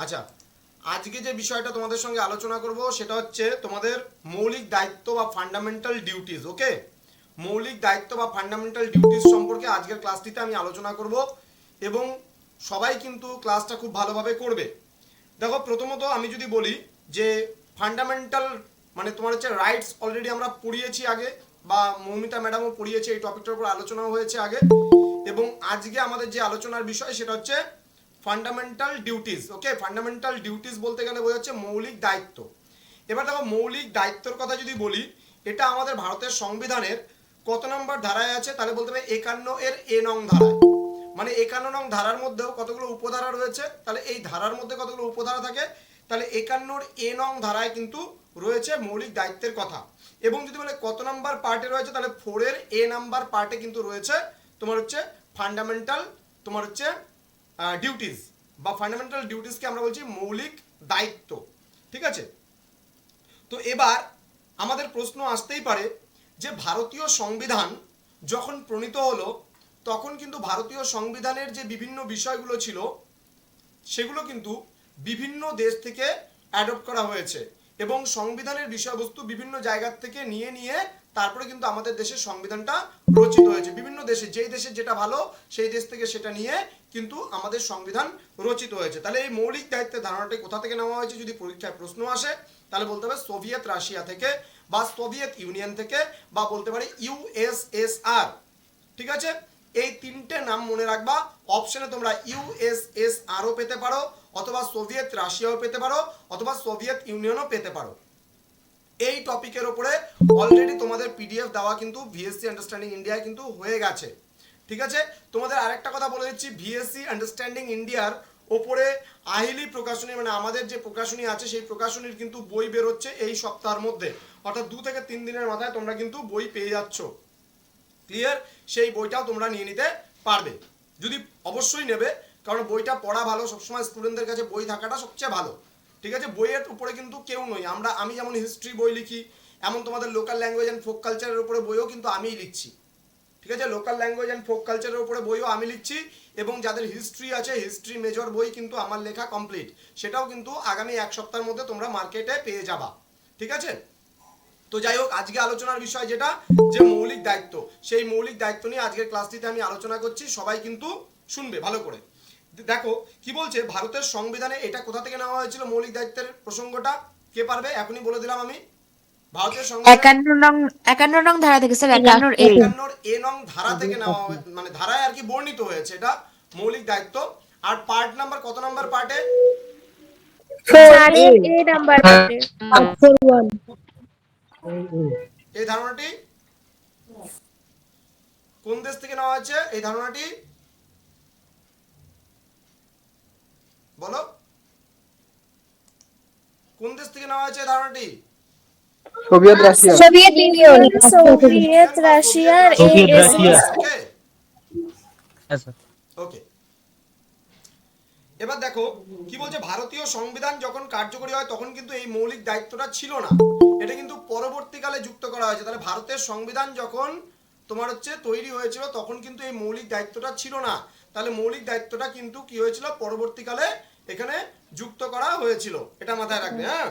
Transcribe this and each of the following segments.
আচ্ছা, আজকে যে বিষয়টা তোমাদের সঙ্গে আলোচনা করব সেটা হচ্ছে তোমাদের মৌলিক দায়িত্ব বা ফান্ডামেন্টাল ডিউটিস। ওকে, মৌলিক দায়িত্ব বা ফান্ডামেন্টাল ডিউটিস সম্পর্কে আজকের ক্লাসটিতে আমি আলোচনা করব এবং সবাই কিন্তু ক্লাসটা খুব ভালোভাবে করবে। দেখো, প্রথমত আমি যদি বলি যে ফান্ডামেন্টাল মানে তোমার হচ্ছে রাইটস অলরেডি আমরা পড়িয়েছি আগে, বা মৌমিতা ম্যাডামও পড়িয়েছে, এই টপিকটার উপর আলোচনাও হয়েছে আগে। এবং আজকে আমাদের যে আলোচনার বিষয় সেটা হচ্ছে ফান্ডামেন্টাল ডিউটিস। ওকে, ফান্ডামেন্টাল ডিউটিস বলতে গেলে বোঝাচ্ছে মৌলিক দায়িত্ব। এবার দেখো, মৌলিক দায়িত্বর কথা যদি বলি, এটা আমাদের ভারতের সংবিধানের কত নম্বর ধারায় আছে, তাহলে বলতে হবে 51 এর A নং ধারায়। মানে 51 নং ধারার মধ্যেও কতগুলো উপধারা রয়েছে, তাহলে এই ধারার মধ্যে কতগুলো উপধারা থাকে, তাহলে 51 এর A নং ধারায় কিন্তু রয়েছে মৌলিক দায়িত্বের কথা। এবং যদি বলে কত নাম্বার পার্টে রয়েছে, তাহলে 4 এর A নাম্বার পার্টে কিন্তু রয়েছে তোমার হচ্ছে ফান্ডামেন্টাল তোমার হচ্ছে ডিউটিস, বা ফান্ডামেন্টাল ডিউটিসকে আমরা বলছি মৌলিক দায়িত্ব। ঠিক আছে, তো এবার আমাদের প্রশ্ন আসতেই পারে যে ভারতীয় সংবিধান যখন প্রণীত হলো তখন কিন্তু ভারতীয় সংবিধানের যে বিভিন্ন বিষয়গুলো ছিল সেগুলো কিন্তু বিভিন্ন দেশ থেকে অ্যাডপ্ট করা হয়েছে, এবং সংবিধানের বিষয়বস্তু বিভিন্ন জায়গার থেকে নিয়ে নিয়ে তারপরে কিন্তু আমাদের দেশের সংবিধানটা রচিত হয়েছে। বিভিন্ন দেশে যেই দেশে যেটা ভালো সেই দেশ থেকে সেটা নিয়ে কিন্তু আমাদের সংবিধান রচিত হয়েছে। তাহলে এই মৌলিক দায়িত্বের ধারণাটি কোথা থেকে নেওয়া হয়েছে যদি পরীক্ষায় প্রশ্ন আসে, তাহলে বলতে হবে সোভিয়েত রাশিয়া থেকে, বা সোভিয়েত ইউনিয়ন থেকে, বা বলতে পারি ইউএসএসআর। ঠিক আছে, এই তিনটে নাম মনে রাখবা। অপশনে তোমরা ইউএসএসআরও পেতে পারো, অথবা সোভিয়েত রাশিয়াও পেতে পারো, অথবা সোভিয়েত ইউনিয়নও পেতে পারো। এই টপিকের উপরে অলরেডি তোমাদের পিডিএফ দেওয়া কিন্তু ভিএসসি আন্ডারস্ট্যান্ডিং ইন্ডিয়ায় কিন্তু হয়ে গেছে। ঠিক আছে, তোমাদের আরেকটা কথা বলে দিচ্ছি, ভিএসসি আন্ডারস্ট্যান্ডিং ইন্ডিয়ার ওপরে আহিলি প্রকাশনী মানে আমাদের যে প্রকাশনী আছে সেই প্রকাশনীর কিন্তু বই বেরোচ্ছে এই সপ্তাহের মধ্যে, অর্থাৎ 2 থেকে 3 দিনের মাথায় তোমরা কিন্তু বই পেয়ে যাচ্ছ। ক্লিয়ার, সেই বইটাও তোমরা নিয়ে নিতে পারবে যদি অবশ্যই নেবে, কারণ বইটা পড়া ভালো, সবসময় স্টুডেন্টদের কাছে বই থাকাটা সবচেয়ে ভালো। ঠিক আছে, বইয়ের উপরে কিন্তু কেউ নই আমরা, আমি যেমন হিস্ট্রি বই লিখি এমন তোমাদের লোকাল ল্যাঙ্গুয়েজ অ্যান্ড ফোক কালচারের উপরে বইও কিন্তু আমিই লিখছি। ঠিক আছে, লোকাল ল্যাঙ্গুয়েজ অ্যান্ড ফোক কালচারের উপরে বইও আমি লিখছি, এবং যাদের হিস্ট্রি আছে হিস্ট্রি মেজর বই কিন্তু আমার লেখা কমপ্লিট, সেটাও কিন্তু আগামী 1 সপ্তাহের মধ্যে তোমরা মার্কেটে পেয়ে যাবা। ঠিক আছে, তো যাই হোক, আজকে আলোচনার বিষয় যেটা যে মৌলিক দায়িত্ব, সেই মৌলিক দায়িত্ব নিয়ে আজকের ক্লাসটিতে আমি আলোচনা করছি, সবাই কিন্তু শুনবে ভালো করে। দেখো কি বলছে ভারতের সংবিধানে, এটা কোথা থেকে নেওয়া হয়েছিল মৌলিক দায়িত্বের প্রসঙ্গটা, কে পারবে? এখনই বলে দিলাম আমি। ভারতের সংবিধানে 51 নং ধারা থেকে স্যার, 51 এ। 51 A নং ধারা থেকে নেওয়া মানে ধারায় আর কি বর্ণিত হয়েছে এটা মৌলিক দায়িত্ব। আর পার্ট নাম্বার কত নাম্বার পার্টে? 4 A নাম্বার পার্টে। এই ধারণাটি কোন দেশ থেকে নেওয়া হয়েছে? এই ধারণাটি বলো, কোন দেশ থেকে নেওয়া হয়েছে এই ধারণাটি? Soviet Russia. Soviet Union. Soviet বা সোভিয়েত রাশিয়ার রাশিয়া। এএসএস। ওকে ওকে, এবার দেখো কি বলছে, ভারতীয় সংবিধান যখন কার্যকরী হয় তখন কিন্তু এই মৌলিক দায়িত্বটা ছিল না, এটা কিন্তু পরবর্তীকালে যুক্ত করা হয়েছে। তাহলে ভারতের সংবিধান যখন তোমার হচ্ছে তৈরি হয়েছিল তখন কিন্তু এই মৌলিক দায়িত্বটা ছিল না, তাহলে মৌলিক দায়িত্বটা কিন্তু কি হয়েছিল পরবর্তীকালে এখানে যুক্ত করা হয়েছিল, এটা মাথায় রাখবে। হ্যাঁ,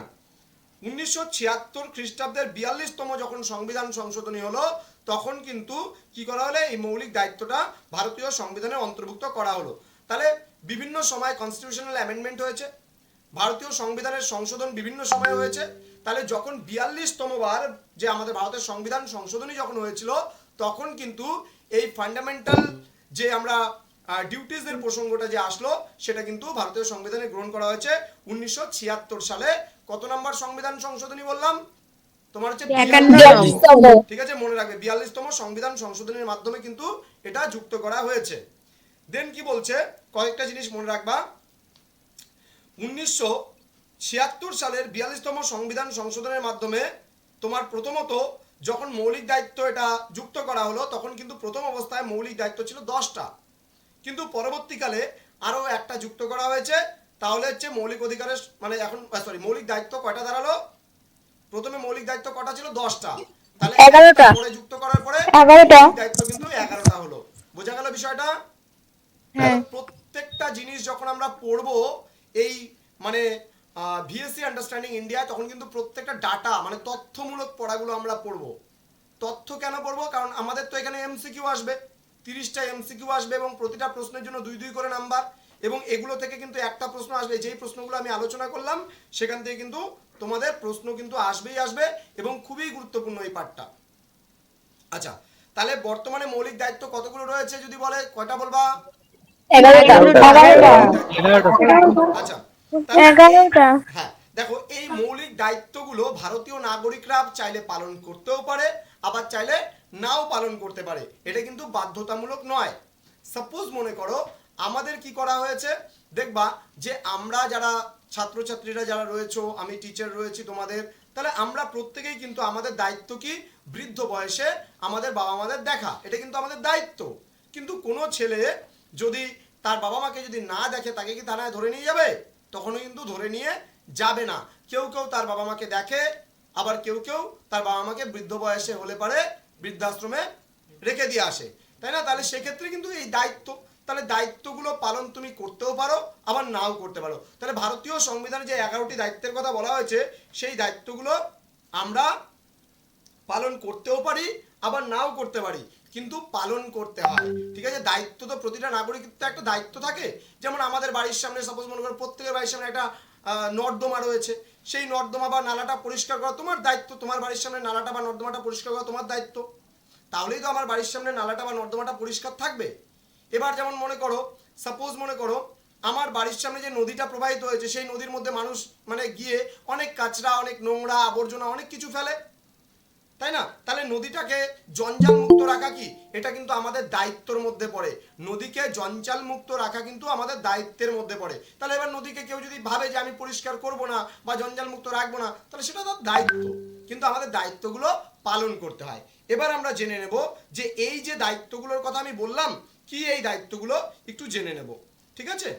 1976 খ্রিস্টাব্দের 42তম যখন সংবিধান সংশোধনী হলো তখন কিন্তু কি করা হলো, এই মৌলিক দায়িত্বটা ভারতীয় সংবিধানে অন্তর্ভুক্ত করা হলো। তাহলে বিভিন্ন সময় কনস্টিটিউশনাল অ্যামেন্ডমেন্ট হয়েছে, ভারতীয় সংবিধানের সংশোধন বিভিন্ন সময় হয়েছে। তাহলে যখন 42তম বার যে আমাদের ভারতের সংবিধান সংশোধনী যখন হয়েছিল তখন কিন্তু এই ফান্ডামেন্টাল যে আমরা ডিউটিসের প্রসঙ্গটা যে আসলো সেটা কিন্তু ভারতীয় সংবিধানে গ্রহণ করা হয়েছে 1976 সালে। কত নাম্বার সংবিধান সংশোধনী বললাম? তোমার হচ্ছে 42তম। ঠিক আছে, মনে রাখবে 42তম সংবিধান সংশোধনের মাধ্যমে কিন্তু এটা যুক্ত করা হয়েছে। দেন কি বলছে, কয়েকটা জিনিস মনে রাখবা। 1976 সালের 42তম সংবিধান সংশোধনের মাধ্যমে তোমার প্রথমত যখন মৌলিক দায়িত্ব এটা যুক্ত করা হলো তখন কিন্তু প্রথম অবস্থায় মৌলিক দায়িত্ব ছিল 10টা, কিন্তু পরবর্তীকালে আরো একটা যুক্ত করা হয়েছে। তাহলে হচ্ছে মৌলিক অধিকারের মানে এখন মৌলিক দায়িত্ব কয়টা দাঁড়ালো? প্রথমে মৌলিক দায়িত্ব কটা ছিল? 10টা, তাহলে 11টা। পরে যুক্ত করার পরে 11টা। মৌলিক দায়িত্ব কিন্তু 11টা হলো। বোঝা গেল বিষয়টা? হ্যাঁ। প্রত্যেকটা জিনিস যখন আমরা পড়বো এই মানে ভিএসসি আন্ডারস্ট্যান্ডিং ইন্ডিয়া, তখন কিন্তু প্রত্যেকটা ডাটা মানে তথ্যমূলক পড়াগুলো আমরা পড়বো। তথ্য কেন পড়বো? কারণ আমাদের তো এখানে এমসিকিউ আসবে, 30টা এমসিকিউ আসবে এবং প্রতিটা প্রশ্নের জন্য 2 2 করে নাম্বার, এবং এগুলো থেকে কিন্তু একটা প্রশ্ন আসবে। যেই প্রশ্নগুলো আমি আলোচনা করলাম সেখান থেকে কিন্তু তোমাদের প্রশ্ন কিন্তু আসবেই আসবে, এবং খুবই গুরুত্বপূর্ণ এই পার্টটা। আচ্ছা, তাহলে বর্তমানে মৌলিক দায়িত্ব কতগুলো রয়েছে যদি বলে, কয়টা বলবা? 11টা আচ্ছা, তাহলে 11টা হ্যাঁ, দেখো এই মৌলিক দায়িত্বগুলো ভারতীয় নাগরিকরা চাইলে পালন করতেও পারে, আবার চাইলে নাও পালন করতে পারে। এটা কিন্তু বাধ্যতামূলক নয়। সাপোজ মনে করো আমাদের কি করা হয়েছে, দেখবা যে আমরা যারা ছাত্রছাত্রীরা যারা রয়েছো, আমি টিচার রয়েছি তোমাদের, তাহলে আমরা প্রত্যেকেই কিন্তু আমাদের দায়িত্ব কি, বৃদ্ধ বয়সে আমাদের বাবা মাদের দেখা, এটা কিন্তু আমাদের দায়িত্ব। কিন্তু কোনো ছেলে যদি তার বাবা মাকে যদি না দেখে, তাকে কি থানায় ধরে নিয়ে যাবে? তখনও কিন্তু ধরে নিয়ে যাবে না। কেউ কেউ তার বাবা মাকে দেখে, আবার কেউ কেউ তার বাবা মাকে বৃদ্ধ বয়সে হলে পারে বৃদ্ধাশ্রমে রেখে দিয়ে আসে, তাই না? তাহলে সেক্ষেত্রে কিন্তু এই দায়িত্ব, তাহলে দায়িত্বগুলো পালন তুমি করতেও পারো, আবার নাও করতে পারো। তাহলে ভারতীয় সংবিধানে যে 11টি দায়িত্বের কথা বলা হয়েছে, সেই দায়িত্বগুলো আমরা পালন করতেও পারি, আবার নাও করতে পারি, কিন্তু পালন করতে হয়। ঠিক আছে? দায়িত্ব তো প্রতিটা নাগরিকের একটা দায়িত্ব থাকে। যেমন আমাদের বাড়ির সামনে সাপোজ মনে করো প্রত্যেকের বাড়ির সামনে একটা নর্দমা রয়েছে, সেই নর্দমা বা নালাটা পরিষ্কার করা তোমার দায়িত্ব। তোমার বাড়ির সামনে নালাটা বা নর্দমাটা পরিষ্কার করা তোমার দায়িত্ব। তাহলেই তো আমার বাড়ির সামনে নালাটা বা নর্দমাটা পরিষ্কার থাকবে। এবার যেমন মনে করো, সাপোজ মনে করো আমার বাড়ির সামনে যে নদীটা প্রবাহিত হয়েছে, সেই নদীর মধ্যে মানুষ মানে গিয়ে অনেক কাঁচরা, অনেক নোংরা আবর্জনা, অনেক কিছু ফেলে, তাই না? তাহলে নদীটাকে জঞ্জাল মুক্ত রাখা কি, এটা কিন্তু আমাদের দায়িত্বের মধ্যে পড়ে। নদীকে জঞ্জাল মুক্ত রাখা কিন্তু আমাদের দায়িত্বের মধ্যে পড়ে। তাহলে এবার নদীকে কেউ যদি ভাবে যে আমি পরিষ্কার করব না বা জঞ্জাল মুক্ত রাখবো না, তাহলে সেটা তার দায়িত্ব, কিন্তু আমাদের দায়িত্বগুলো পালন করতে হয়। এবার আমরা জেনে নেব যে এই যে দায়িত্বগুলোর কথা আমি বললাম, কি এই দায়িত্বগুলো একটু জেনে নেব, ঠিক আছে?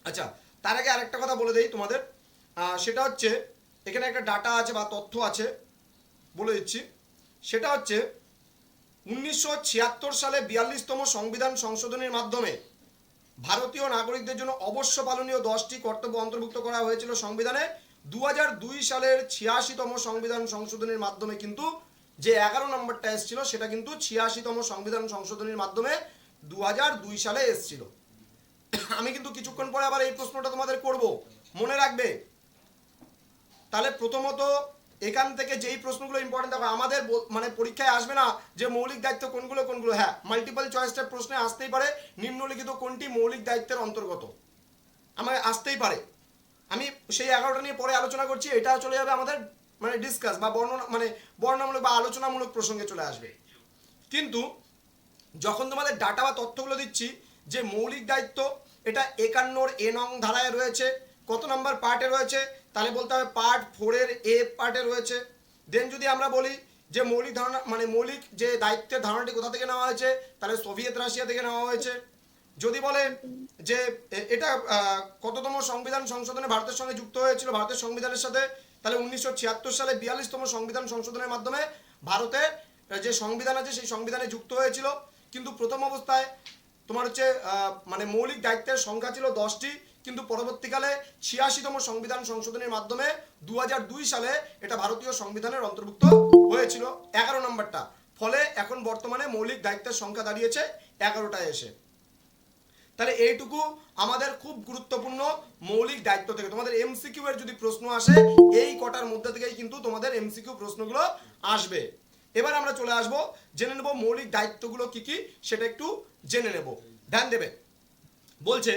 আচ্ছা, তার আগে আরেকটা কথা বলে দেই তোমাদের, সেটা হচ্ছে এখানে একটা ডাটা আছে বা তথ্য আছে, বলে দিচ্ছি। সেটা হচ্ছে 1976 সালে 42তম সংবিধান সংশোধনের মাধ্যমে ভারতীয় নাগরিকদের জন্য অবশ্য পালনীয় 10টি কর্তব্য অন্তর্ভুক্ত করা হয়েছিল সংবিধানে। 2002 সালের 86তম সংবিধান সংশোধনের মাধ্যমে কিন্তু যে 11 নম্বরটা এসেছিল, সেটা কিন্তু 86তম সংবিধান সংশোধনের মাধ্যমে 2002 সালে এসেছিল। আমি কিন্তু কিছুক্ষণ পরে আবার এই প্রশ্নটা তোমাদের করব, মনে রাখবে। তাহলে প্রথমত এখান থেকে যেই প্রশ্নগুলো ইম্পর্টেন্ট, দেখো আমাদের মানে পরীক্ষায় আসবে না যে মৌলিক দায়িত্ব কোনগুলো কোনগুলো। হ্যাঁ, মাল্টিপল চয়েসের প্রশ্নে আসতেই পারে নিম্নলিখিত কোনটি মৌলিক দায়িত্বের অন্তর্গত, আমার আসতেই পারে। আমি সেই 11টা নিয়ে পরে আলোচনা করছি, এটা চলে যাবে আমাদের মানে ডিসকাস বা বর্ণনা মানে বর্ণনামূলক বা আলোচনামূলক প্রসঙ্গে চলে আসবে। কিন্তু যখন তোমাদের ডাটা বা তথ্যগুলো দিচ্ছি যে মৌলিক দায়িত্ব, এটা 51 এ নং ধারায় রয়েছে, কত নাম্বার পার্টে রয়েছে, তাহলে বলতে হবে পার্ট 4 এ পার্টে রয়েছে। দেন যদি আমরা বলি যে মৌলিক ধারণা মানে মৌলিক যে দায়িত্বের ধারণাটি কোথা থেকে নেওয়া হয়েছে, তাহলে সোভিয়েত রাশিয়া থেকে নেওয়া হয়েছে। যদি বলে যে এটা কততম সংবিধান সংশোধনে ভারতের সঙ্গে যুক্ত হয়েছিল ভারতের সংবিধানের সাথে, তাহলে 1976 সালে 42তম সংবিধান সংশোধনের মাধ্যমে ভারতের যে সংবিধান আছে সেই সংবিধানে যুক্ত হয়েছিল। কিন্তু প্রথম অবস্থায় তোমার হচ্ছে মানে মৌলিক দায়িত্বের সংখ্যা ছিল 10টি, কিন্তু পরবর্তীকালে 86তম সংবিধান সংশোধনের মাধ্যমে 2002 সালে এটা ভারতীয় সংবিধানের অন্তর্ভুক্ত হয়েছিল 11 নম্বরটা। ফলে এখন বর্তমানে মৌলিক দায়িত্বের সংখ্যা দাঁড়িয়েছে 11টায় এসে। তাহলে এইটুকু আমাদের খুব গুরুত্বপূর্ণ মৌলিক দায়িত্ব থেকে। তোমাদের এমসিকিউ এর যদি প্রশ্ন আসে, এই কটার মধ্যে থেকেই কিন্তু তোমাদের এমসিকিউ প্রশ্নগুলো আসবে। এবার আমরা চলে আসবো, জেনে নেব মৌলিক দায়িত্বগুলো কি কি, সেটা একটু জেনে নেব, ধ্যান দেবে। বলছে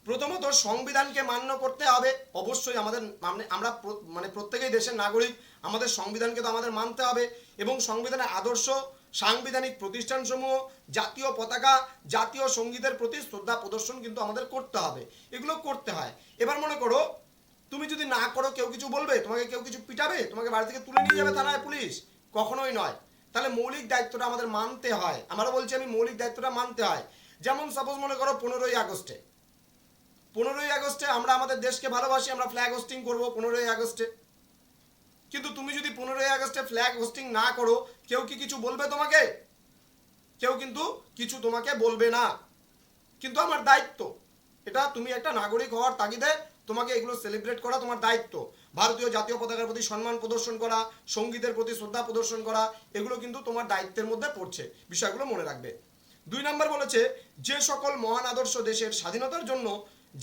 প্রথমত সংবিধানকে মান্য করতে হবে, অবশ্যই আমাদের আমরা মানে প্রত্যেকেই দেশের নাগরিক, আমাদের সংবিধানকে তো আমাদের মানতে হবে, এবং সংবিধানের আদর্শ, সাংবিধানিক প্রতিষ্ঠানসমূহ, জাতীয় পতাকা, জাতীয় সঙ্গীতের প্রতি শ্রদ্ধা প্রদর্শন কিন্তু আমাদের করতে হবে, এগুলো করতে হয়। এবার মনে করো তুমি যদি না করো, কেউ কিছু বলবে, তোমাকে কেউ কিছু পিটাবে, তোমাকে বাড়ি থেকে তুলে নিয়ে যাবে থানায় পুলিশ, কখনোই নয়। তাহলে মৌলিক দায়িত্বটা আমাদের মানতে হয়। আমরা বলছি আমি মৌলিক দায়িত্বটা মানতে হয়। যেমন সাপোজ মনে করো 15ই আগস্টে আমরা আমাদের দেশকে ভালোবাসি, আমরা ফ্ল্যাগ হোস্টিং করবো 15ই আগস্টে। কিন্তু তুমি যদি 15ই আগস্টে ফ্ল্যাগ হোস্টিং না করো, কেউ কি কিছু বলবে তোমাকে? কেউ কিন্তু কিছু তোমাকে বলবে না, কিন্তু আমার দায়িত্ব এটা তুমি একটা নাগরিক হওয়ার তাগিদে তোমাকে এগুলো সেলিব্রেট করা তোমার দায়িত্ব। ভারতীয় জাতীয় পতাকার প্রতি সম্মান প্রদর্শন করা, সঙ্গীতের প্রতি শ্রদ্ধা প্রদর্শন করা, এগুলো কিন্তু তোমার দায়িত্বের মধ্যে পড়ছে, বিষয়গুলো মনে রাখবে। 2 নম্বর বলেছে যে সকল মহান আদর্শ দেশের স্বাধীনতার জন্য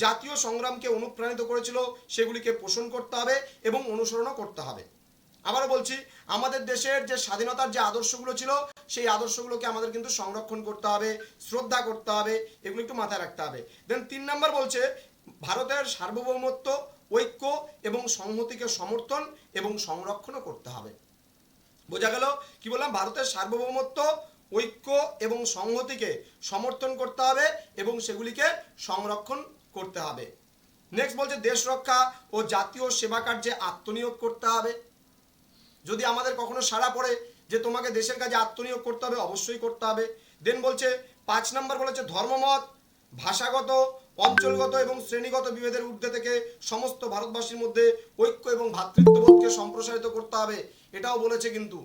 জাতীয় সংগ্রামকে অনুপ্রাণিত করেছিল সেগুলিকে পোষণ করতে হবে এবং অনুসরণও করতে হবে। আবারও বলছি, আমাদের দেশের যে স্বাধীনতার যে আদর্শগুলো ছিল সেই আদর্শগুলোকে আমাদের কিন্তু সংরক্ষণ করতে হবে, শ্রদ্ধা করতে হবে, এগুলো একটু মাথায় রাখতে হবে। দেন 3 নম্বর বলছে ভারতের সার্বভৌমত্ব, ঐক্য এবং সংহতিকে সমর্থন এবং সংরক্ষণও করতে হবে। বোঝা গেল? কি বললাম? ভারতের সার্বভৌমত্ব, ঐক্য এবং সংহতিকে সমর্থন করতে হবে এবং সেগুলিকে সংরক্ষণ করতে হবে। নেক্সট বলছে দেশ রক্ষা ও জাতীয় সেবা কার্যে আত্মনিয়োগ করতে হবে। যদি আমাদের কখনো সাড়া পড়ে যে তোমাকে দেশের কাজে আত্মনিয়োগ করতে হবে, অবশ্যই করতে হবে। দেন বলছে 5 নম্বর বলেছে ধর্মমত, ভাষাগত, অঞ্চলগত এবং শ্রেণীগত বিভেদের ঊর্ধ্বে থেকে সমস্ত ভারতবাসীর মধ্যে ঐক্য এবং ভ্রাতৃত্ববোধকে সম্প্রসারিত করতে হবে, এটাও বলেছে কিন্তু।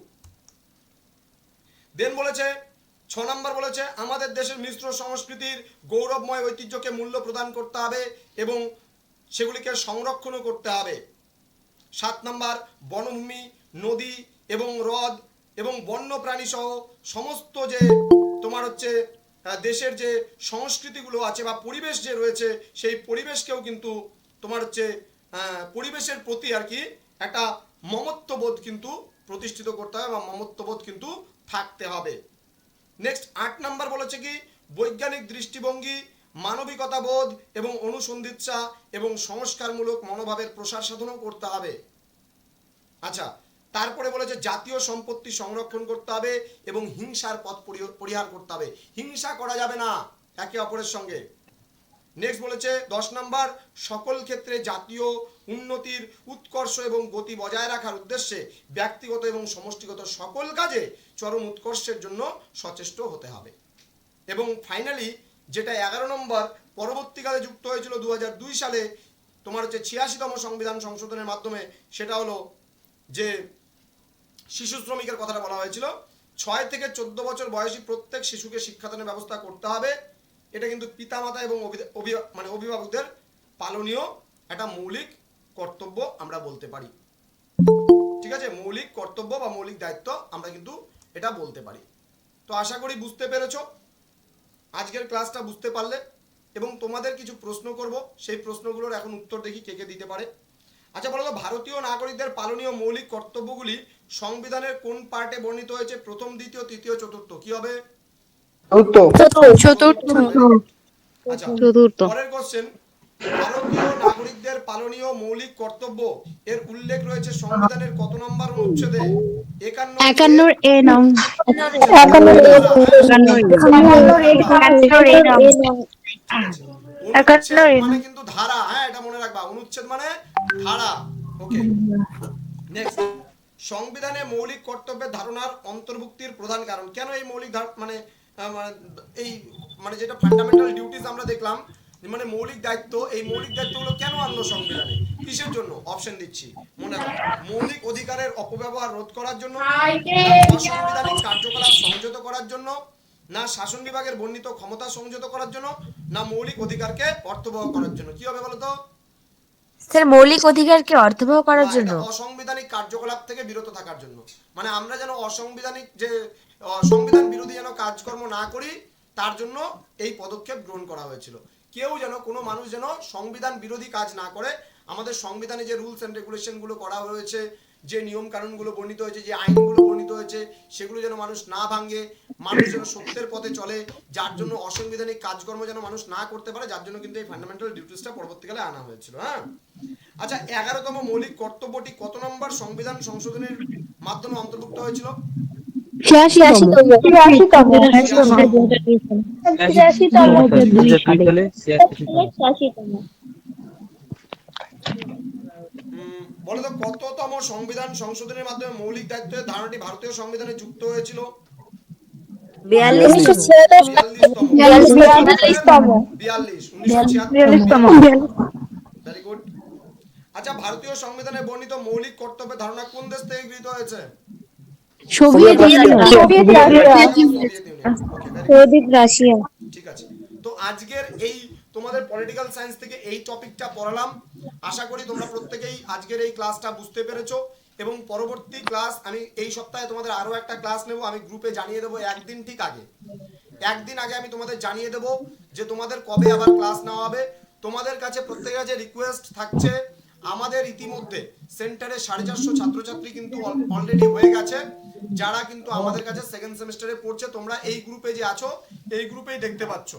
দেন বলেছে 6 নম্বর বলেছে আমাদের দেশের মিশ্র সংস্কৃতির গৌরবময় ঐতিহ্যকে মূল্য প্রদান করতে হবে এবং সেগুলিকে সংরক্ষণও করতে হবে। 7 নম্বর বনভূমি, নদী এবং হ্রদ এবং বন্যপ্রাণী সহ সমস্ত যে তোমার হচ্ছে দেশের যে সংস্কৃতিগুলো আছে বা পরিবেশ যে রয়েছে সেই পরিবেশকেও কিন্তু তোমার হচ্ছে পরিবেশের প্রতি আর কি একটা মমত্ববোধ কিন্তু প্রতিষ্ঠিত করতে হবে বা মমত্ববোধ কিন্তু থাকতে হবে। নেক্সট 8 নাম্বার বলেছে কি বৈজ্ঞানিক দৃষ্টিভঙ্গি, মানবিকতা বোধ এবং অনুসন্ধিৎসা এবং সংস্কারমূলক মনোভাবের প্রসার সাধনও করতে হবে। আচ্ছা, তারপরে বলেছে জাতীয় সম্পত্তি সংরক্ষণ করতে হবে এবং হিংসার পথ পরিহার করতে হবে। হিংসা করা যাবে না একে অপরের সঙ্গে। নেক্সট বলেছে 10 নাম্বার সকল ক্ষেত্রে জাতীয় উন্নতির উৎকর্ষ এবং গতি বজায় রাখার উদ্দেশ্যে ব্যক্তিগত এবং সমষ্টিগত সকল কাজে চরম উৎকর্ষের জন্য সচেষ্ট হতে হবে। এবং ফাইনালি যেটা 11 নম্বর পরবর্তীকালে যুক্ত হয়েছিল 2002 সালে তোমার হচ্ছে 86তম সংবিধান সংশোধনের মাধ্যমে, সেটা হলো যে শিশু শ্রমিকের কথাটা বলা হয়েছিল। 6 থেকে 14 বছর বয়সী প্রত্যেক শিশুকে শিক্ষাদানের ব্যবস্থা করতে হবে। এটা কিন্তু পিতামাতা এবং অভিভাবকদের পালনীয় একটা মৌলিক কর্তব্য আমরা বলতে পারি। ঠিক আছে, মৌলিক কর্তব্য বা মৌলিক দায়িত্ব আমরা কিন্তু এটা বলতে পারি। তো আশা করি বুঝতে পেরেছো, আজকের ক্লাসটা বুঝতে পারলে। এবং তোমাদের কিছু প্রশ্ন করব, সেই প্রশ্নগুলোর এখন উত্তর দেখি কে কে দিতে পারে। আচ্ছা বলো তো, ভারতীয় নাগরিকদের পালনীয় মৌলিক কর্তব্যগুলি সংবিধানের কোন পার্টে বর্ণিত হয়েছে? প্রথম, দ্বিতীয়, তৃতীয়, চতুর্থ? কি হবে? চতুর্থ। আচ্ছা, চতুর্থ। পরের কোশ্চেন, ভারতীয় নাগরিকদের পালনীয় মৌলিক কর্তব্য এর উল্লেখ রয়েছে সংবিধানের কত নম্বর অনুচ্ছেদে? 51 এ নং। অনুচ্ছেদ মানে কিন্তু ধারা, হ্যাঁ এটা মনে রাখবা, অনুচ্ছেদ মানে ধারা। ওকে, নেক্সট, সংবিধানে মৌলিক কর্তব্যের ধারণার অন্তর্ভুক্তির প্রধান কারণ। কেন এই মৌলিক এই যেটা ফান্ডামেন্টাল ডিউটিস আমরা দেখলাম, মানে মৌলিক দায়িত্ব, এই মৌলিক দায়িত্বগুলো কেন আনলো সংবিধানে? কিসের জন্য? অপশন দিচ্ছি, মনে রাখো। মৌলিক অধিকারের অপব্যবহার রোধ করার জন্য, অসাংবিধানিক কার্যকলাপ সংযত করার জন্য, না শাসন বিভাগের বর্ণিত ক্ষমতা সংযত করার জন্য, না মৌলিক অধিকারকে অর্থবহ করার জন্য? কি হবে বলো তো? স্যার মৌলিক অধিকারকে অর্থবহ করার জন্য। অসাংবিধানিক কার্যকলাপ থেকে বিরত থাকার জন্য, মানে আমরা যেন অসাংবিধানিক যে সংবিধান বিরোধী যেন কাজকর্ম না করি, তার জন্য এই পদক্ষেপ গ্রহণ করা হয়েছিল। কেউ যেন, কোনো মানুষ যেন সংবিধান বিরোধী কাজ না করে। আমাদের সংবিধানে যে রুলস অ্যান্ড রেগুলেশনগুলো করা হয়েছে, যে নিয়ম কানুনগুলো বর্ণিত হয়েছে, যে আইনগুলো বর্ণিত হয়েছে, সেগুলো যেন মানুষ না ভাঙে, মানুষ যেন সত্যের পথে চলে, যার জন্য অসাংবিধানিক কাজকর্ম যেন মানুষ না করতে পারে, যার জন্য কিন্তু এই ফান্ডামেন্টাল ডিউটিসটা পরবর্তীকালে আনা হয়েছিল। হ্যাঁ, আচ্ছা 11তম মৌলিক কর্তব্যটি কত নম্বর সংবিধান সংশোধনের মাধ্যমে অন্তর্ভুক্ত হয়েছিল? 86তম। বলো তো কততম সংবিধান সংশোধনের মাধ্যমে মৌলিক দায়িত্বের ধারণাটি ভারতীয় সংবিধানে যুক্ত হয়েছিল? 1976তম। Very good. আচ্ছা, ভারতীয় সংবিধানে বর্ণিত মৌলিক কর্তব্যের ধারণা কোন দেশ থেকে গৃহীত হয়েছে? Soviet Union. Soviet Union. Okay, very good. Russia. ঠিক আছে, তো আজকের এই তোমাদের পলিটিক্যাল সায়েন্স থেকে এই টপিকটা পড়ালাম। আশা করি তোমরা প্রত্যেকেই আজকের এই ক্লাসটা বুঝতে পেরেছো এবং পরবর্তী ক্লাস আমি এই সপ্তাহে তোমাদের আরো একটা ক্লাস নেব, আমি গ্রুপে জানিয়ে দেবো একদিন আগে আমি তোমাদের জানিয়ে দেবো যে তোমাদের কবে আবার ক্লাস নেওয়া হবে। তোমাদের কাছে প্রত্যেকের কাছে রিকোয়েস্ট থাকছে, আমাদের ইতিমধ্যে সেন্টারে 450 ছাত্রছাত্রী কিন্তু অলরেডি হয়ে গেছে, যারা কিন্তু আমাদের কাছে সেকেন্ড সেমিস্টারে পড়ছে। তোমরা এই গ্রুপে যে আছো এই গ্রুপেই দেখতে পাচ্ছ।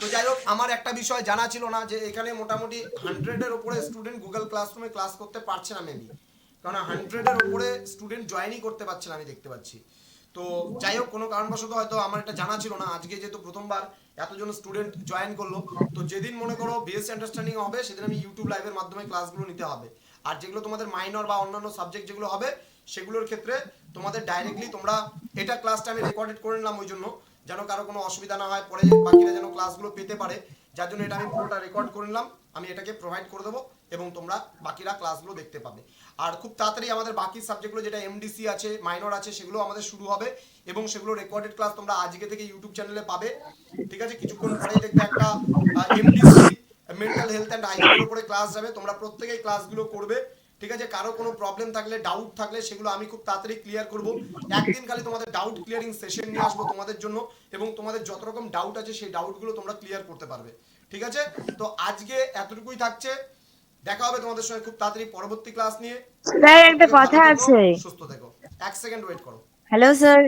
তো যাই হোক, আমার একটা বিষয় জানা ছিল না যে এখানে মোটামুটি 100-এর উপরে স্টুডেন্ট গুগল ক্লাসরুমে ক্লাস করতে পারছে না মেবি, কারণ 100-এর উপরে স্টুডেন্ট জয়েনই করতে পারছে না আমি দেখতে পাচ্ছি। তো যাই হোক, কোনো কারণবশত হয়তো আমার এটা জানা ছিল না, আজকে যেহেতু প্রথমবার এতজন স্টুডেন্ট জয়েন করলো, তো যেদিন মনে করো বিএসসি আন্ডারস্ট্যান্ডিং হবে সেদিন আমি ইউটিউব লাইভের মাধ্যমে ক্লাসগুলো নিতে হবে। আর যেগুলো তোমাদের মাইনর বা অন্যান্য সাবজেক্ট যেগুলো হবে সেগুলোর ক্ষেত্রে তোমাদের ডাইরেক্টলি তোমরা এটা ক্লাসটা আমি রেকর্ডেড করে নিলাম ওই জন্য, যেন কারো কোনো অসুবিধা না হয়, পরে বাকিরা যেন ক্লাসগুলো পেতে পারে, যার জন্য এটা আমি পুরোটা রেকর্ড করে নিলাম, আমি এটাকে প্রোভাইড করে দেবো এবং তোমরা বাকিরা ক্লাসগুলো দেখতে পাবে। আর খুব তাড়াতাড়ি আমাদের বাকি সাবজেক্টগুলো যেটা এমডিসি আছে, মাইনর আছে, সেগুলো আমাদের শুরু হবে এবং সেগুলো রেকর্ডেড ক্লাস তোমরা আজকে থেকে ইউটিউব চ্যানেলে পাবে। ঠিক আছে, কিছুক্ষণ পরেই দেখবে একটা এমডিসি মেন্টাল হেলথ অ্যান্ড হাইজিনের উপরে ক্লাস যাবে, তোমরা প্রত্যেকেই ক্লাসগুলো করবে। ঠিক আছে, কারো কোনো প্রবলেম থাকলে, ডাউট থাকলে সেগুলো আমি খুব তাড়াতাড়ি ক্লিয়ার করব। একদিন খালি তোমাদের ডাউট ক্লিয়ারিং সেশন নিয়ে আসবো তোমাদের জন্য এবং তোমাদের যত রকম ডাউট আছে সেই ডাউটগুলো তোমরা ক্লিয়ার করতে পারবে। ঠিক আছে, তো আজকে এতটুকুই থাকছে, দেখা হবে তোমাদের সঙ্গে খুব তাড়াতাড়ি পরবর্তী ক্লাস নিয়ে। স্যার একটা কথা আছে। সুস্থ থেকো, 1 সেকেন্ড ওয়েট করো। Hello sir.